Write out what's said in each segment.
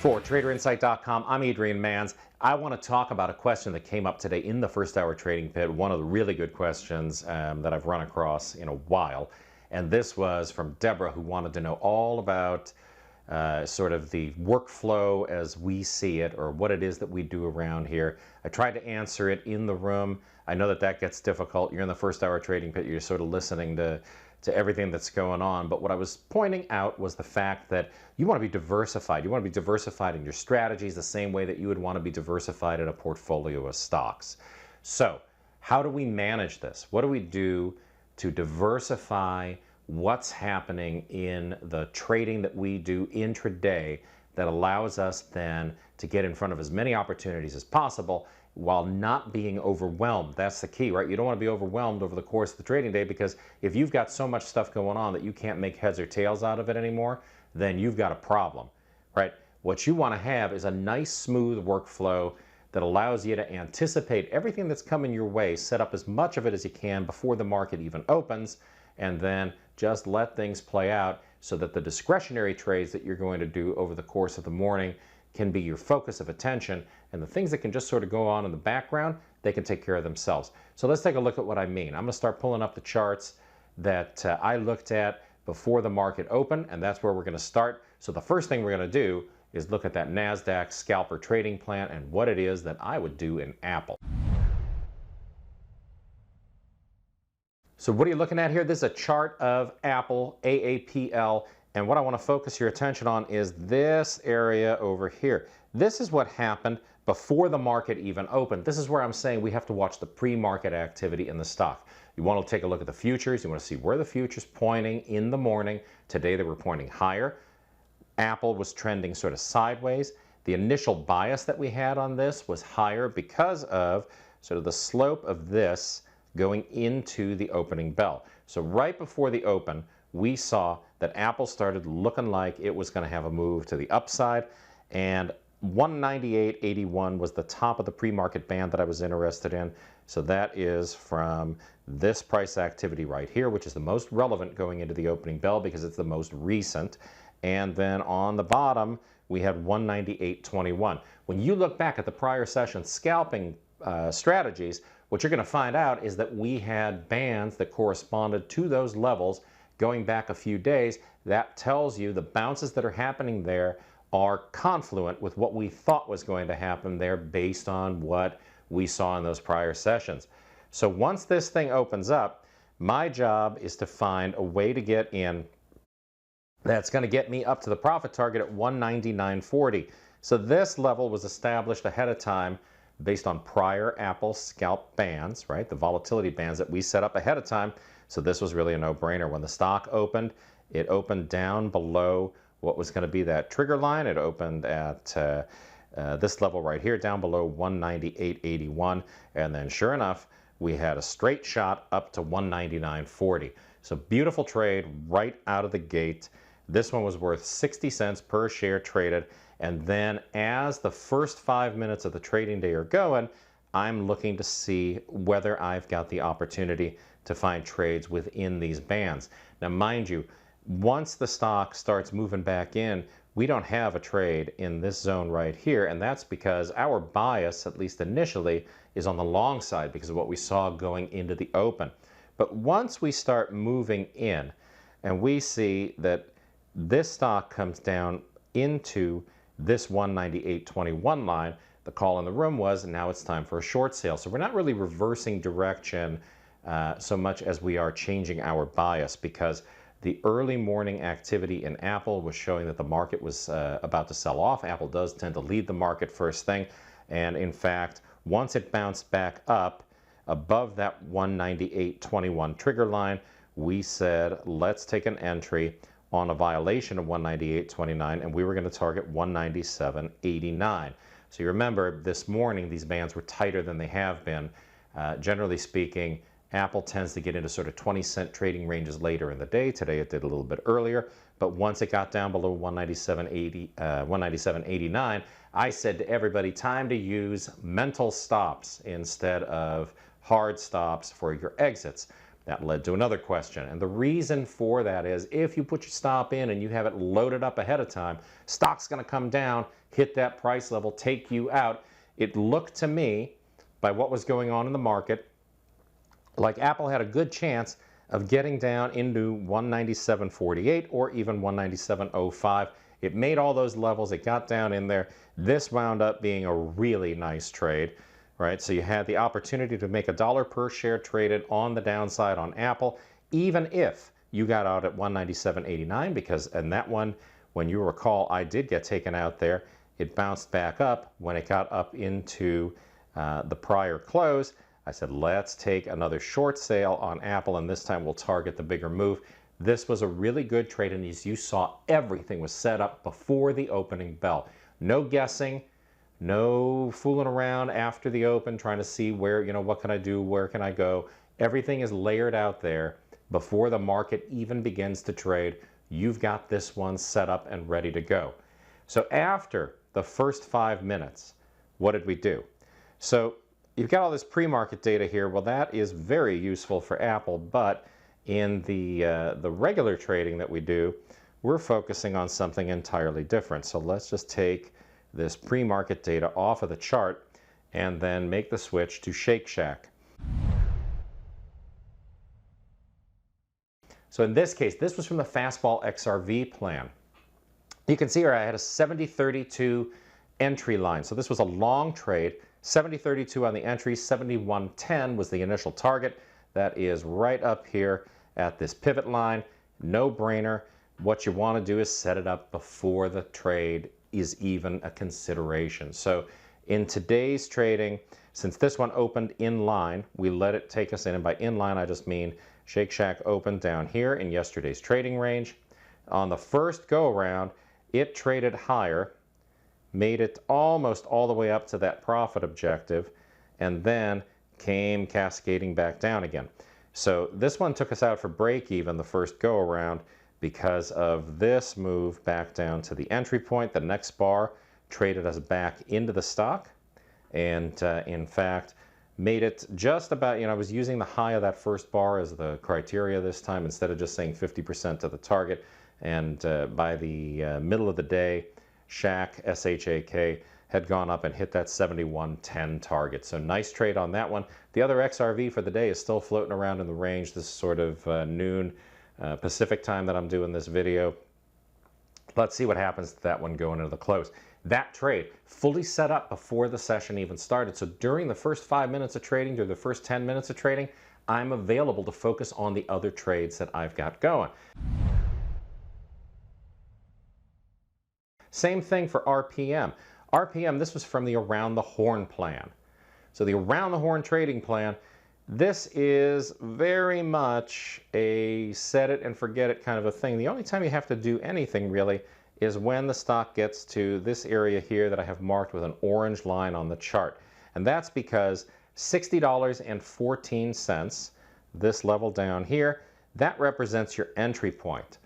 For TraderInsight.com, I'm Adrian Manns. I want to talk about a question that came up today in the first hour trading pit, one of the really good questions that I've run across in a while. And this was from Deborah, who wanted to know all about sort of the workflow as we see it, or what it is that we do around here. I tried to answer it in the room. I know that that gets difficult. You're in the first hour trading pit. You're sort of listening to everything that's going on. But what I was pointing out was the fact that you want to be diversified. You want to be diversified in your strategies the same way that you would want to be diversified in a portfolio of stocks. So how do we manage this? What do we do to diversify what's happening in the trading that we do intraday that allows us then to get in front of as many opportunities as possible while not being overwhelmed? That's the key, right? You don't want to be overwhelmed over the course of the trading day, because if you've got so much stuff going on that you can't make heads or tails out of it anymore, then you've got a problem, right? What you want to have is a nice, smooth workflow that allows you to anticipate everything that's coming your way, set up as much of it as you can before the market even opens, and then just let things play out so that the discretionary trades that you're going to do over the course of the morning can be your focus of attention, and the things that can just sort of go on in the background, they can take care of themselves. So let's take a look at what I mean. I'm going to start pulling up the charts that I looked at before the market opened, and that's where we're going to start. So the first thing we're going to do is look at that NASDAQ scalper trading plan and what it is that I would do in Apple. So what are you looking at here? This is a chart of Apple, AAPL, and what I want to focus your attention on is this area over here. This is what happened before the market even opened. This is where I'm saying we have to watch the pre-market activity in the stock. You want to take a look at the futures. You want to see where the futures pointing in the morning. Today they were pointing higher. Apple was trending sort of sideways. The initial bias that we had on this was higher because of sort of the slope of this going into the opening bell. So right before the open, we saw that Apple started looking like it was going to have a move to the upside, and 198.81 was the top of the pre-market band that I was interested in. So that is from this price activity right here, which is the most relevant going into the opening bell because it's the most recent. And then on the bottom, we had 198.21. When you look back at the prior session scalping strategies, what you're going to find out is that we had bands that corresponded to those levels going back a few days. That tells you the bounces that are happening there are confluent with what we thought was going to happen there based on what we saw in those prior sessions. So once this thing opens up, my job is to find a way to get in that's going to get me up to the profit target at 199.40. So this level was established ahead of time based on prior Apple scalp bands, right? The volatility bands that we set up ahead of time. So this was really a no-brainer. When the stock opened, it opened down below what was going to be that trigger line. It opened at this level right here, down below 198.81. And then sure enough, we had a straight shot up to 199.40. So beautiful trade right out of the gate. This one was worth 60 cents per share traded. And then as the first 5 minutes of the trading day are going, I'm looking to see whether I've got the opportunity to find trades within these bands. Now, mind you, once the stock starts moving back in, we don't have a trade in this zone right here, and that's because our bias, at least initially, is on the long side because of what we saw going into the open. But once we start moving in and we see that this stock comes down into this 198.21 line, the call in the room was, now it's time for a short sale. So we're not really reversing direction so much as we are changing our bias, because the early morning activity in Apple was showing that the market was about to sell off. Apple does tend to lead the market first thing. And in fact, once it bounced back up above that 198.21 trigger line, we said, let's take an entry on a violation of 198.29, and we were going to target 197.89. So you remember this morning these bands were tighter than they have been. Generally speaking, Apple tends to get into sort of 20-cent trading ranges later in the day. Today it did a little bit earlier, but once it got down below 197.89, I said to everybody, time to use mental stops instead of hard stops for your exits. That led to another question. And the reason for that is if you put your stop in and you have it loaded up ahead of time, stock's going to come down, hit that price level, take you out. It looked to me, by what was going on in the market, like Apple had a good chance of getting down into 197.48 or even 197.05. It made all those levels. It got down in there. This wound up being a really nice trade, right? So you had the opportunity to make $1 per share traded on the downside on Apple, even if you got out at 197.89, because in that one, when you recall, I did get taken out there. It bounced back up when it got up into the prior close. I said, let's take another short sale on Apple, and this time we'll target the bigger move. This was a really good trade, and as you saw, everything was set up before the opening bell. No guessing, no fooling around after the open, trying to see where, what can I do, where can I go. Everything is layered out there before the market even begins to trade. You've got this one set up and ready to go. So after the first 5 minutes, what did we do? So you've got all this pre-market data here. Well, that is very useful for Apple, but in the regular trading that we do, we're focusing on something entirely different. So let's just take this pre-market data off of the chart and then make the switch to Shake Shack. So in this case, this was from the Fastball XRV plan. You can see here I had a 70.32 entry line. So this was a long trade. 70.32 on the entry, 71.10 was the initial target. That is right up here at this pivot line. No brainer. What you want to do is set it up before the trade is even a consideration. So in today's trading, since this one opened in line, we let it take us in. And by in line, I just mean Shake Shack opened down here in yesterday's trading range. On the first go around, it traded higher, made it almost all the way up to that profit objective, and then came cascading back down again. So this one took us out for break even the first go around because of this move back down to the entry point. The next bar traded us back into the stock, and in fact made it just about, I was using the high of that first bar as the criteria this time instead of just saying 50% to the target. And by the middle of the day, Shack SHK had gone up and hit that 71.10 target. So nice trade on that one. The other XRV for the day is still floating around in the range. This is sort of noon Pacific time that I'm doing this video. Let's see what happens to that one going into the close. That trade fully set up before the session even started. So during the first 5 minutes of trading, during the first 10 minutes of trading, I'm available to focus on the other trades that I've got going. Same thing for RPM. RPM, this was from the Around the Horn plan. So the Around the Horn trading plan, this is very much a set it and forget it kind of a thing. The only time you have to do anything really is when the stock gets to this area here that I have marked with an orange line on the chart. And that's because $60.14, this level down here, that represents your entry point.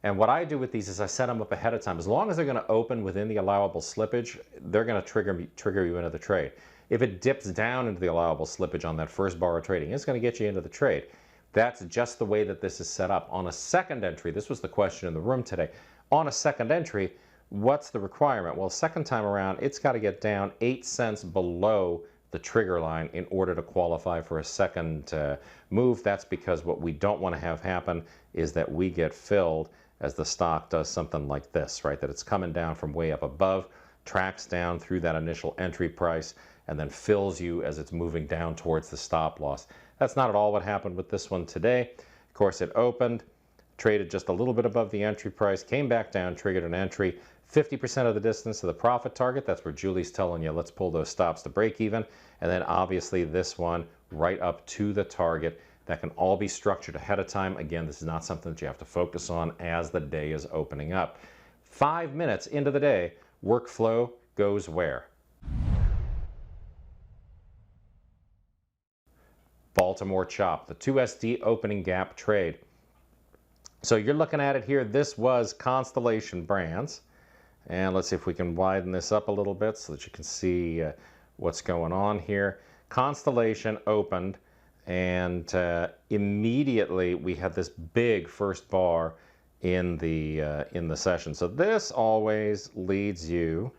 And what I do with these is I set them up ahead of time. As long as they're going to open within the allowable slippage, they're going to trigger you into the trade. If it dips down into the allowable slippage on that first bar of trading, it's going to get you into the trade. That's just the way that this is set up. On a second entry, this was the question in the room today. On a second entry, what's the requirement? Well, second time around, it's got to get down 8 cents below the trigger line in order to qualify for a second move. That's because what we don't want to have happen is that we get filled as the stock does something like this, right? That it's coming down from way up above, tracks down through that initial entry price, and then fills you as it's moving down towards the stop loss. That's not at all what happened with this one today. Of course, it opened, traded just a little bit above the entry price, came back down, triggered an entry, 50% of the distance to the profit target. That's where Julie's telling you, let's pull those stops to break even. And then obviously this one right up to the target. That can all be structured ahead of time. Again, this is not something that you have to focus on as the day is opening up. 5 minutes into the day, workflow goes where? Baltimore Chop, the 2SD opening gap trade. So you're looking at it here. This was Constellation Brands. And let's see if we can widen this up a little bit so that you can see what's going on here. Constellation opened and immediately we had this big first bar in the session. So this always leads you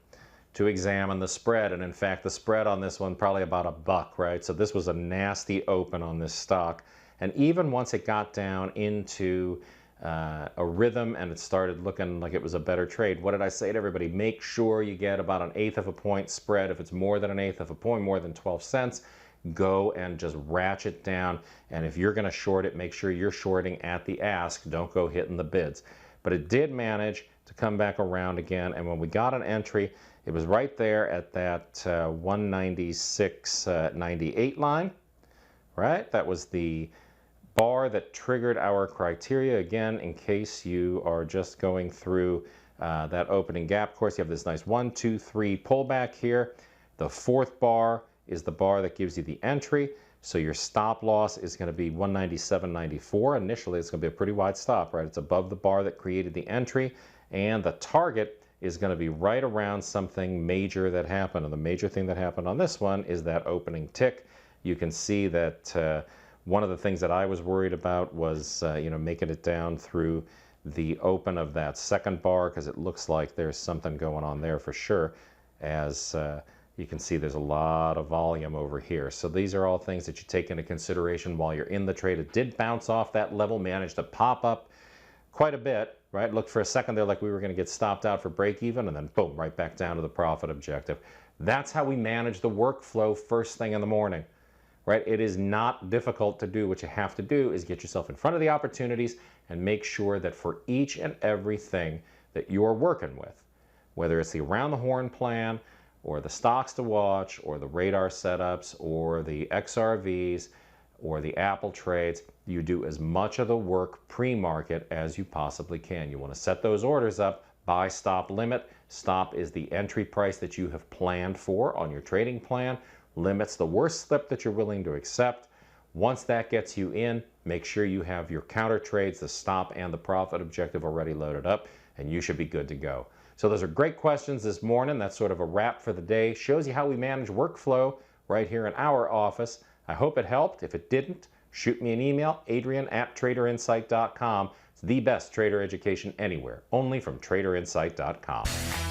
to examine the spread, and in fact the spread on this one probably about $1, right? So this was a nasty open on this stock, and even once it got down into a rhythm and it started looking like it was a better trade, what did I say to everybody? Make sure you get about 1/8 of a point spread. If it's more than 1/8 of a point, more than 12 cents, go and just ratchet down. And if you're going to short it, make sure you're shorting at the ask. Don't go hitting the bids. But it did manage to come back around again, and when we got an entry, it was right there at that 196.98 line, right? That was the bar that triggered our criteria. Again, in case you are just going through that opening gap, of course, you have this nice 1, 2, 3 pullback here. The fourth bar is the bar that gives you the entry. So your stop loss is going to be 197.94. Initially, it's going to be a pretty wide stop, right? It's above the bar that created the entry, and the target is going to be right around something major that happened. And the major thing that happened on this one is that opening tick. You can see that one of the things that I was worried about was making it down through the open of that second bar, because it looks like there's something going on there for sure. As you can see, there's a lot of volume over here. So these are all things that you take into consideration while you're in the trade. It did bounce off that level, managed to pop up quite a bit, right? Looked for a second there like we were going to get stopped out for break even, and then boom, right back down to the profit objective. That's how we manage the workflow first thing in the morning, right? It is not difficult to do. What you have to do is get yourself in front of the opportunities and make sure that for each and everything that you're working with, whether it's the around the horn plan, or the stocks to watch, or the radar setups, or the XRVs, or the Apple trades, you do as much of the work pre-market as you possibly can. You want to set those orders up by stop limit. Stop is the entry price that you have planned for on your trading plan. Limit's the worst slip that you're willing to accept. Once that gets you in, make sure you have your counter trades, the stop and the profit objective already loaded up, and you should be good to go. So those are great questions this morning. That's sort of a wrap for the day. Shows you how we manage workflow right here in our office. I hope it helped. If it didn't, shoot me an email, adrian@traderinsight.com. It's the best trader education anywhere, only from traderinsight.com.